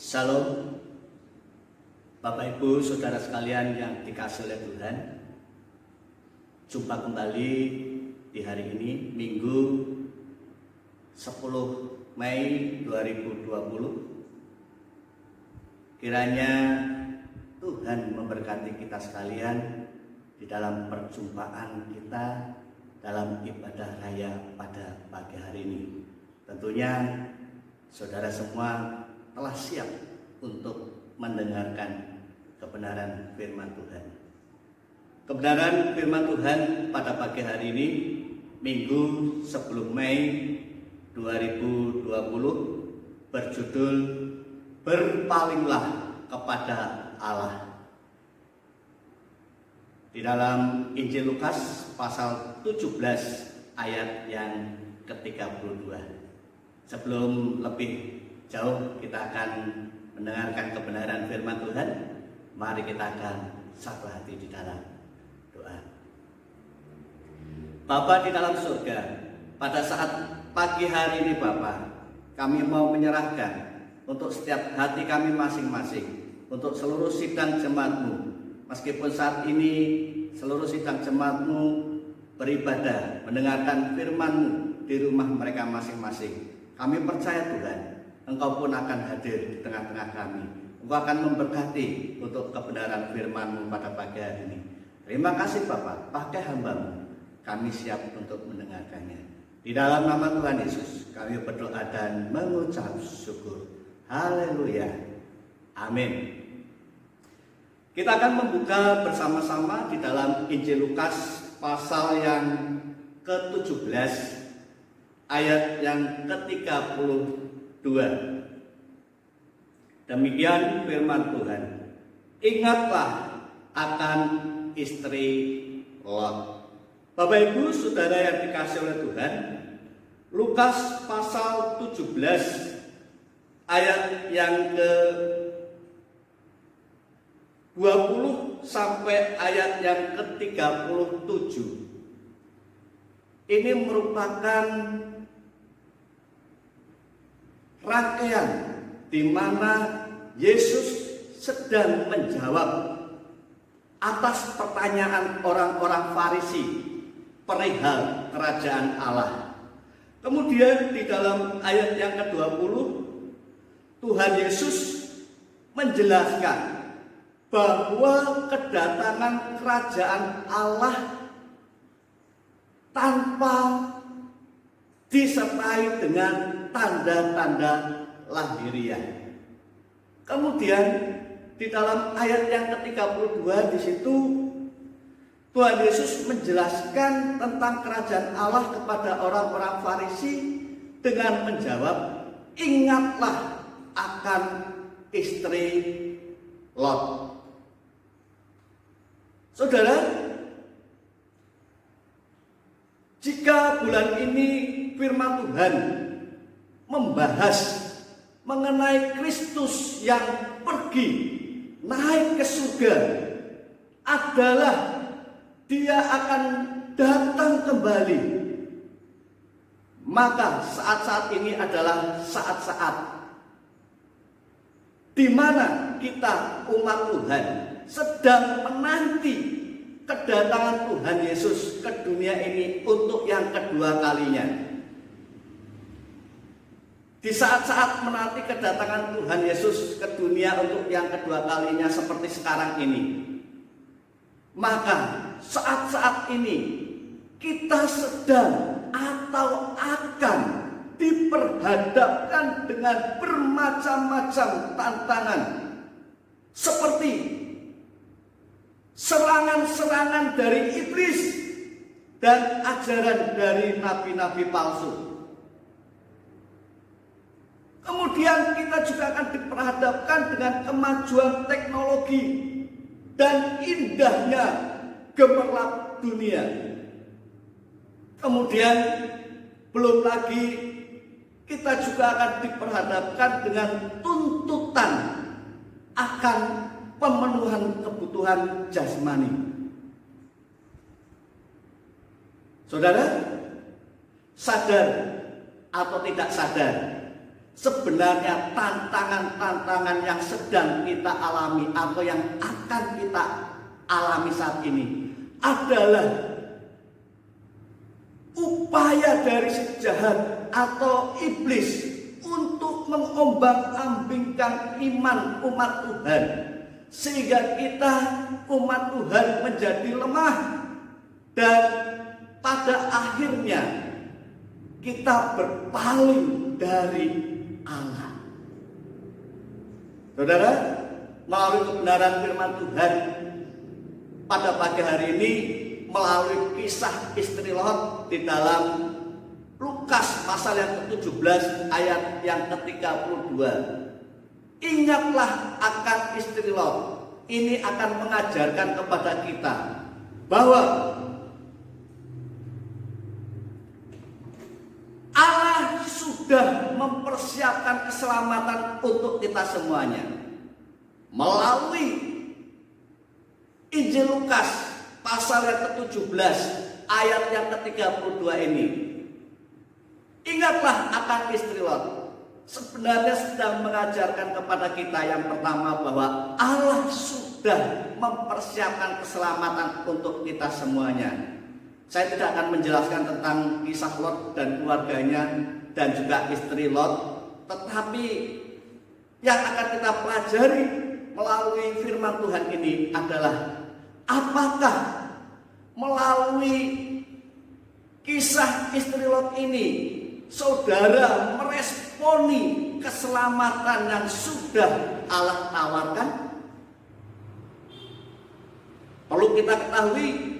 Shalom, Bapak Ibu, Saudara sekalian yang dikasihi oleh Tuhan. Jumpa kembali di hari ini, Minggu 10 Mei 2020. Kiranya Tuhan memberkati kita sekalian di dalam perjumpaan kita dalam ibadah raya pada pagi hari ini. Tentunya saudara semua telah siap untuk mendengarkan kebenaran firman Tuhan. Kebenaran firman Tuhan pada pagi hari ini, Minggu 10 Mei 2020, berjudul Berpalinglah kepada Allah. Di dalam Injil Lukas pasal 17 ayat yang ke-32. Sebelum lebih jauh kita akan mendengarkan kebenaran firman Tuhan, mari kita akan satu hati di dalam doa. Bapa di dalam surga, pada saat pagi hari ini Bapa, kami mau menyerahkan untuk setiap hati kami masing-masing, untuk seluruh sidang jemaat-Mu. Meskipun saat ini seluruh sidang jemaat-Mu beribadah, mendengarkan firman-Mu di rumah mereka masing-masing, kami percaya Tuhan, Engkau pun akan hadir di tengah-tengah kami. Engkau akan memberkati untuk kebenaran firman-Mu pada pagi hari ini. Terima kasih Bapak, pakai hamba-Mu, kami siap untuk mendengarkannya. Di dalam nama Tuhan Yesus, kami berdoa dan mengucap syukur. Haleluya. Amin. Kita akan membuka bersama-sama di dalam Injil Lukas pasal yang ke-17 ayat yang ke-32. Demikian firman Tuhan. Ingatlah akan istri Lot. Bapak Ibu Saudara yang dikasihi oleh Tuhan, Lukas pasal 17 ayat yang ke-20 sampai ayat yang ke-37. Ini merupakan rangkaian di mana Yesus sedang menjawab atas pertanyaan orang-orang Farisi perihal kerajaan Allah. Kemudian di dalam ayat yang ke-20, Tuhan Yesus menjelaskan bahwa kedatangan kerajaan Allah tanpa disertai dengan tanda-tanda lahiriah. Kemudian di dalam ayat yang ke-32 di situ Tuhan Yesus menjelaskan tentang kerajaan Allah kepada orang-orang Farisi dengan menjawab, ingatlah akan istri Lot. Saudara, jika bulan ini firman Tuhan membahas mengenai Kristus yang pergi naik ke surga, adalah Dia akan datang kembali, maka saat-saat ini adalah saat-saat di mana kita umat Tuhan sedang menanti kedatangan Tuhan Yesus ke dunia ini untuk yang kedua kalinya. Di saat-saat menanti kedatangan Tuhan Yesus ke dunia untuk yang kedua kalinya seperti sekarang ini, maka saat-saat ini kita sedang atau akan diperhadapkan dengan bermacam-macam tantangan, seperti serangan-serangan dari iblis dan ajaran dari nabi-nabi palsu. Kemudian kita juga akan diperhadapkan dengan kemajuan teknologi dan indahnya gemerlap dunia. Kemudian belum lagi kita juga akan diperhadapkan dengan tuntutan akan pemenuhan kebutuhan jasmani. Saudara, sadar atau tidak sadar, sebenarnya tantangan-tantangan yang sedang kita alami atau yang akan kita alami saat ini adalah upaya dari si jahat atau iblis untuk mengombang-ambingkan iman umat Tuhan, sehingga kita umat Tuhan menjadi lemah dan pada akhirnya kita berpaling dari Allah. Saudara, melalui kebenaran firman Tuhan pada pagi hari ini, melalui kisah istri Lot di dalam Lukas pasal yang ke-17 ayat yang ke-32. Ingatlah akan istri Lot. Ini akan mengajarkan kepada kita bahwa Allah sudah mempersiapkan keselamatan untuk kita semuanya. Melalui Injil Lukas pasal yang ke-17 ayat yang ke-32 ini. Ingatlah akan istri Lot. Sebenarnya sedang mengajarkan kepada kita yang pertama bahwa Allah sudah mempersiapkan keselamatan untuk kita semuanya. Saya tidak akan menjelaskan tentang kisah Lot dan keluarganya dan juga istri Lot, tetapi yang akan kita pelajari melalui firman Tuhan ini adalah apakah melalui kisah istri Lot ini saudara meresponi keselamatan yang sudah Allah tawarkan? Perlu kita ketahui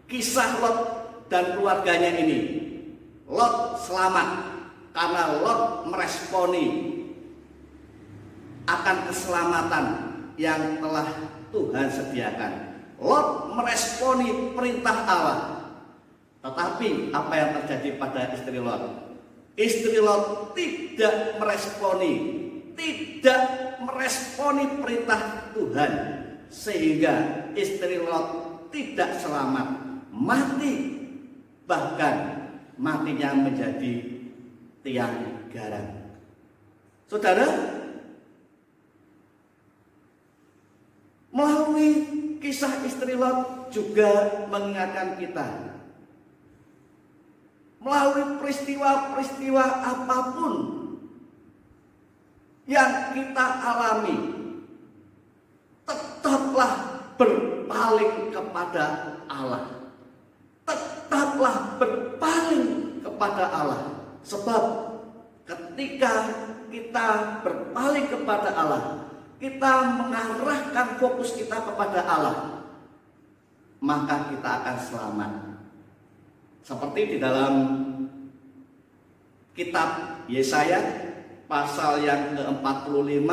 kisah Lot dan keluarganya ini. Lot selamat karena Lot meresponi akan keselamatan yang telah Tuhan sediakan. Lot meresponi perintah Allah. Tetapi apa yang terjadi pada istri Lot? Istri Lot tidak meresponi perintah Tuhan, sehingga istri Lot tidak selamat, mati, bahkan matinya menjadi tiang garam. Saudara, melalui kisah istri Lot juga mengingatkan kita, melalui peristiwa-peristiwa apapun yang kita alami, tetaplah berpaling kepada Allah. Tetaplah berpaling kepada Allah. Sebab ketika kita berpaling kepada Allah, kita mengarahkan fokus kita kepada Allah, maka kita akan selamat. Seperti di dalam kitab Yesaya pasal yang ke-45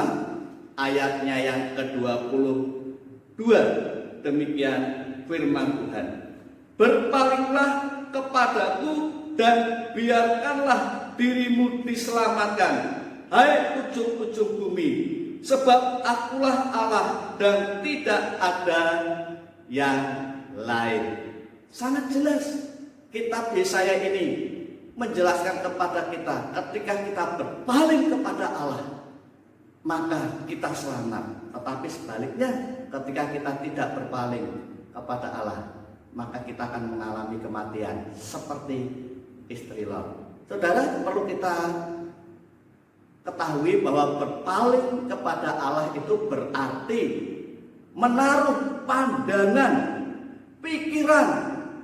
ayatnya yang ke-22, demikian firman Tuhan. Berpalinglah kepadaku dan biarkanlah dirimu diselamatkan, hai ujung-ujung bumi, sebab akulah Allah dan tidak ada yang lain. Sangat jelas kitab Yesaya ini menjelaskan kepada kita, ketika kita berpaling kepada Allah, maka kita selamat. Tetapi sebaliknya, ketika kita tidak berpaling kepada Allah, maka kita akan mengalami kematian seperti istri Lot. Saudara, perlu kita ketahui bahwa berpaling kepada Allah itu berarti menaruh pandangan, pikiran,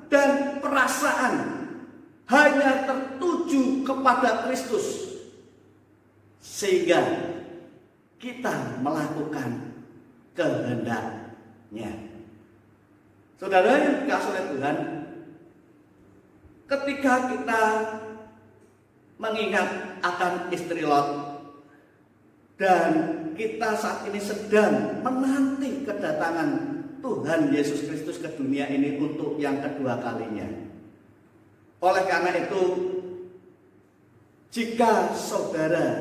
dan perasaan hanya tertuju kepada Kristus, sehingga kita melakukan kehendaknya. Saudara yang dikasihi oleh Tuhan, ketika kita mengingat akan istri Lot dan kita saat ini sedang menanti kedatangan Tuhan Yesus Kristus ke dunia ini untuk yang kedua kalinya. Oleh karena itu, jika saudara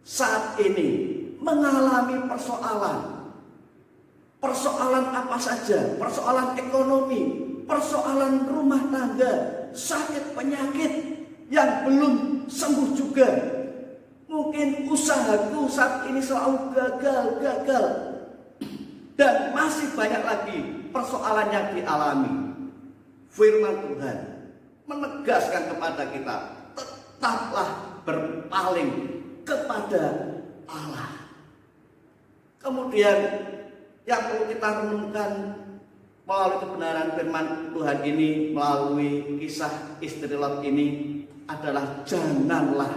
saat ini mengalami persoalan apa saja, persoalan ekonomi, persoalan rumah tangga, sakit penyakit yang belum sembuh juga, mungkin usahaku saat ini selalu gagal, dan masih banyak lagi persoalan yang dialami. Firman Tuhan menegaskan kepada kita, tetaplah berpaling kepada Allah. Kemudian yang perlu kita renungkan melalui kebenaran firman Tuhan ini, melalui kisah istri Lot ini adalah janganlah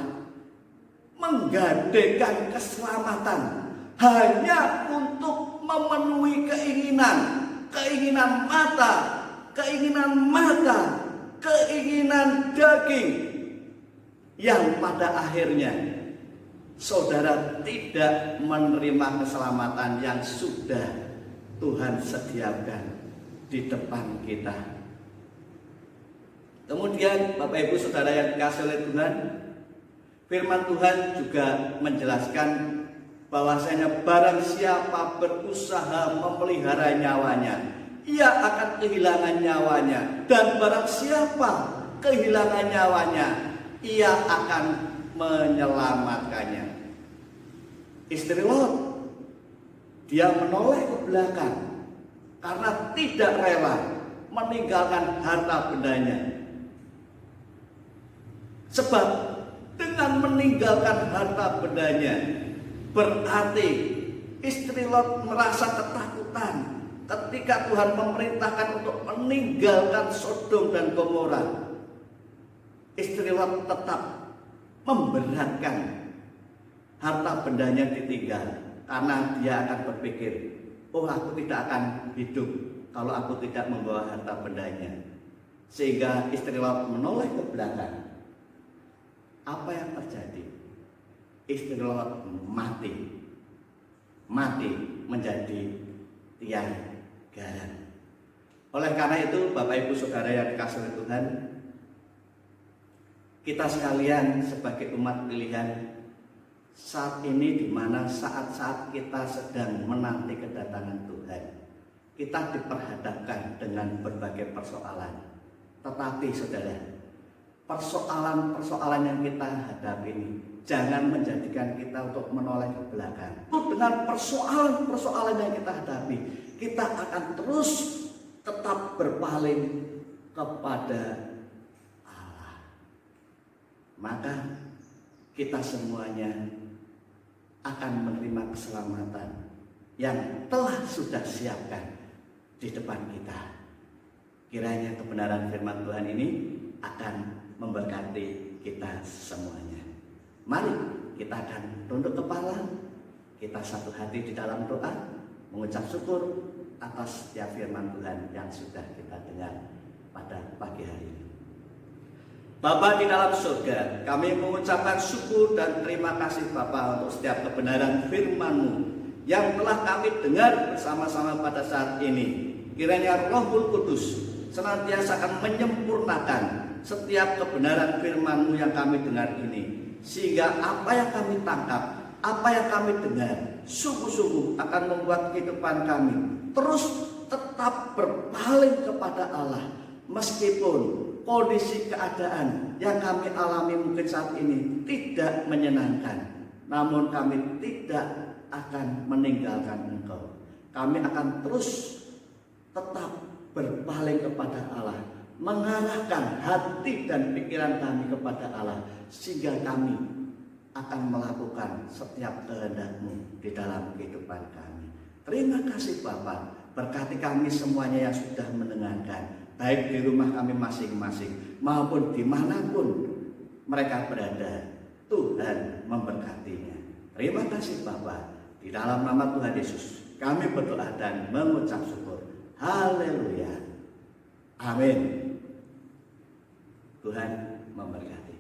menggadaikan keselamatan hanya untuk memenuhi keinginan mata, keinginan daging, yang pada akhirnya saudara tidak menerima keselamatan yang sudah Tuhan sediakan di depan kita. Kemudian Bapak Ibu Saudara yang dikasihi oleh Tuhan, firman Tuhan juga menjelaskan bahwasanya barang siapa berusaha memelihara nyawanya, ia akan kehilangan nyawanya, dan barang siapa kehilangan nyawanya, ia akan menyelamatkannya. Istri Lot, dia menoleh ke belakang karena tidak rela meninggalkan harta bendanya. Sebab dengan meninggalkan harta bendanya berarti istri Lot merasa ketakutan ketika Tuhan memerintahkan untuk meninggalkan Sodom dan Gomora. Istri Lot tetap memberatkan harta bendanya ditinggal, karena dia akan berpikir, oh aku tidak akan hidup kalau aku tidak membawa harta bendanya. Sehingga istri Lot menoleh ke belakang. Apa yang terjadi? Istri Lot mati menjadi tiang garam. Oleh karena itu, Bapak Ibu Saudara yang dikasihi Tuhan, kita sekalian sebagai umat pilihan saat ini, di mana saat-saat kita sedang menanti kedatangan Tuhan, kita diperhadapkan dengan berbagai persoalan. Tetapi saudara, persoalan-persoalan yang kita hadapi ini jangan menjadikan kita untuk menoleh ke belakang. Dengan persoalan-persoalan yang kita hadapi, kita akan terus tetap berpaling kepada Allah. Maka kita semuanya akan menerima keselamatan yang telah sudah siapkan di depan kita. Kiranya kebenaran firman Tuhan ini akan memberkati kita semuanya. Mari kita akan tunduk kepala, kita satu hati di dalam doa, mengucap syukur atas setiap firman Tuhan yang sudah kita dengar pada pagi hari ini. Bapa di dalam surga, kami mengucapkan syukur dan terima kasih Bapa untuk setiap kebenaran firman-Mu yang telah kami dengar bersama-sama pada saat ini. Kiranya Roh Kudus senantiasa akan menyempurnakan setiap kebenaran firman-Mu yang kami dengar ini, sehingga apa yang kami tangkap, apa yang kami dengar sungguh-sungguh akan membuat kehidupan kami terus tetap berpaling kepada Allah, meskipun kondisi keadaan yang kami alami mungkin saat ini tidak menyenangkan, namun kami tidak akan meninggalkan Engkau. Kami akan terus tetap berpaling kepada Allah, mengarahkan hati dan pikiran kami kepada Allah, sehingga kami akan melakukan setiap kehendak-Mu di dalam kehidupan kami. Terima kasih Bapa, berkati kami semuanya yang sudah mendengarkan, baik di rumah kami masing-masing maupun dimanapun mereka berada. Tuhan memberkatinya. Terima kasih Bapa, di dalam nama Tuhan Yesus kami berdoa dan mengucap syukur. Haleluya. Amin. Tuhan memberkati.